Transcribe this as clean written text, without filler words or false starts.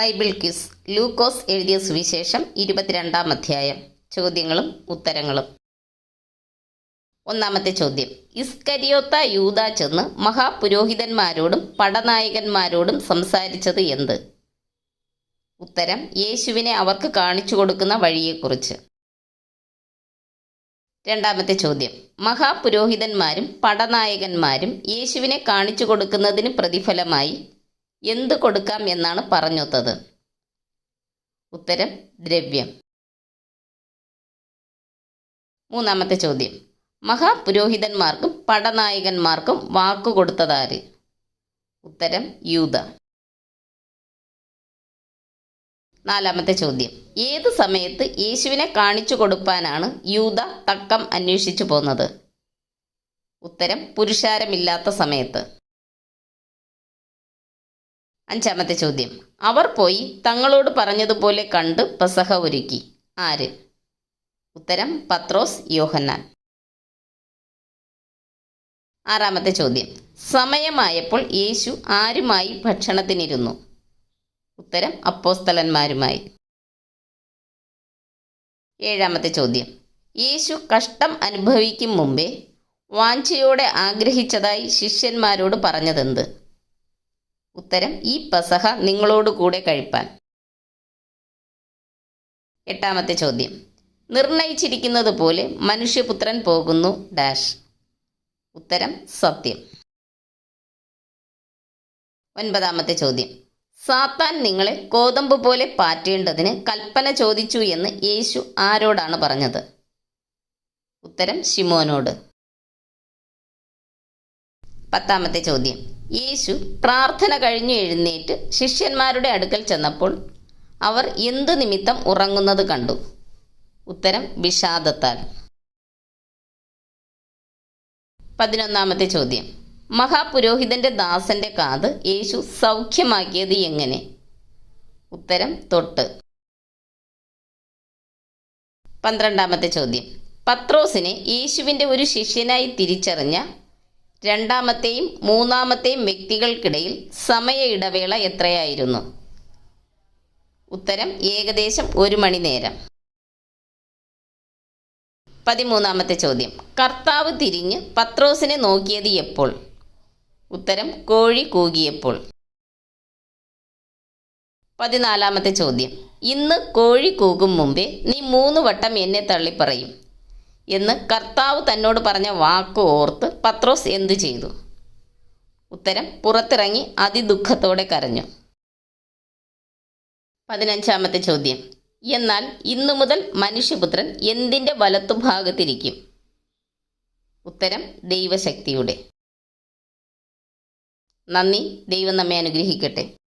Bible quiz. ലൂക്കോസ് എഴുതിയ സുവിശേഷം 22-ാം അധ്യായം. ചോദ്യങ്ങളും ഉത്തരങ്ങളും. ഒന്നാമത്തെ ചോദ്യം. ഇസ്കരിയോത്ത യൂദാ ചെന്ന് മഹാപുരോഹിതന്മാരോടും പടനായകന്മാരോടും സംസാരിച്ചത് എന്ത്? ഉത്തരം: യേശുവിനെ അവർക്ക് കാണിച്ചു കൊടുക്കുന്ന വഴിയെക്കുറിച്ച്. രണ്ടാമത്തെ ചോദ്യം. മഹാപുരോഹിതന്മാരും പടനായകന്മാരും യേശുവിനെ കാണിച്ചു കൊടുക്കുന്നതിന് പ്രതിഫലമായി എന്ത് കൊടുക്കാം എന്നാണ് പറഞ്ഞൊത്തത്? ഉത്തരം: ദ്രവ്യം. മൂന്നാമത്തെ ചോദ്യം. മഹാപുരോഹിതന്മാർക്കും പടനായകന്മാർക്കും വാക്കുകൊടുത്തതാര്? ഉത്തരം: യൂദ. നാലാമത്തെ ചോദ്യം. ഏത് സമയത്ത് യേശുവിനെ കാണിച്ചു കൊടുപ്പാനാണ് യൂദ തക്കം അന്വേഷിച്ചു പോന്നത്? ഉത്തരം: പുരുഷാരമില്ലാത്ത സമയത്ത്. അഞ്ചാമത്തെ ചോദ്യം. അവർ പോയി തങ്ങളോട് പറഞ്ഞതുപോലെ കണ്ട് പെസഹ ഒരുക്കി. ആര്? ഉത്തരം: പത്രോസ്, യോഹന്നാൻ. ആറാമത്തെ ചോദ്യം. സമയമായപ്പോൾ യേശു ആരുമായി ഭക്ഷണത്തിനിരുന്നു? ഉത്തരം: അപ്പോസ്തലന്മാരുമായി. ഏഴാമത്തെ ചോദ്യം. യേശു കഷ്ടം അനുഭവിക്കും മുമ്പേ വാഞ്ചയോടെ ആഗ്രഹിച്ചതായി ശിഷ്യന്മാരോട് പറഞ്ഞതെന്ത്? ഉത്തരം: ഈ പെസഹ നിങ്ങളോട് കൂടെ കഴിപ്പാൻ. എട്ടാമത്തെ ചോദ്യം. നിർണയിച്ചിരിക്കുന്നത് പോലെ മനുഷ്യപുത്രൻ പോകുന്നു ഡാഷ്. ഉത്തരം: സത്യം. ഒൻപതാമത്തെ ചോദ്യം. സാത്താൻ നിങ്ങളെ കോതമ്പ് പോലെ പാറ്റേണ്ടതിന് കൽപ്പന ചോദിച്ചു എന്ന് യേശു ആരോടാണ് പറഞ്ഞത്? ഉത്തരം: ശിമോനോട്. പത്താമത്തെ ചോദ്യം. യേശു പ്രാർത്ഥന കഴിഞ്ഞു എഴുന്നേറ്റ് ശിഷ്യന്മാരുടെ അടുക്കൽ ചെന്നപ്പോൾ അവർ എന്തു നിമിത്തം ഉറങ്ങുന്നത് കണ്ടു? ഉത്തരം: വിഷാദത്താൽ. 11ാമത്തെ ചോദ്യം. മഹാപുരോഹിതന്റെ ദാസന്റെ കാത് യേശു സൗഖ്യമാക്കിയത് എങ്ങനെ? ഉത്തരം: തൊട്ട്. 12ാമത്തെ ചോദ്യം. പത്രോസിനെ യേശുവിൻ്റെ ഒരു ശിഷ്യനായി തിരിച്ചറിഞ്ഞ രണ്ടാമത്തെയും മൂന്നാമത്തെയും വ്യക്തികൾക്കിടയിൽ സമയ ഇടവേള എത്രയായിരുന്നു? ഉത്തരം: ഏകദേശം 1 മണി നേരം. 13ാമത്തെ ചോദ്യം. കർത്താവ് തിരിഞ്ഞ് പത്രോസിനെ നോക്കിയത് എപ്പോൾ? ഉത്തരം: കോഴി കൂകിയപ്പോൾ. 14ാമത്തെ ചോദ്യം. ഇന്ന് കോഴി കൂകും മുമ്പേ നീ 3 വട്ടം എന്നെ തള്ളിപ്പറയും എന്ന് കർത്താവ് തന്നോട് പറഞ്ഞ വാക്ക് ഓർത്ത് പത്രോസ് എന്തു ചെയ്തു? ഉത്തരം: പുറത്തിറങ്ങി അതിദുഃഖത്തോടെ കരഞ്ഞു. 15ാമത്തെ ചോദ്യം. എന്നാൽ ഇന്നു മുതൽ മനുഷ്യപുത്രൻ എന്തിൻ്റെ വലത്തുഭാഗത്തിരിക്കും? ഉത്തരം: ദൈവശക്തിയുടെ. നന്ദി. ദൈവം നമ്മെ അനുഗ്രഹിക്കട്ടെ.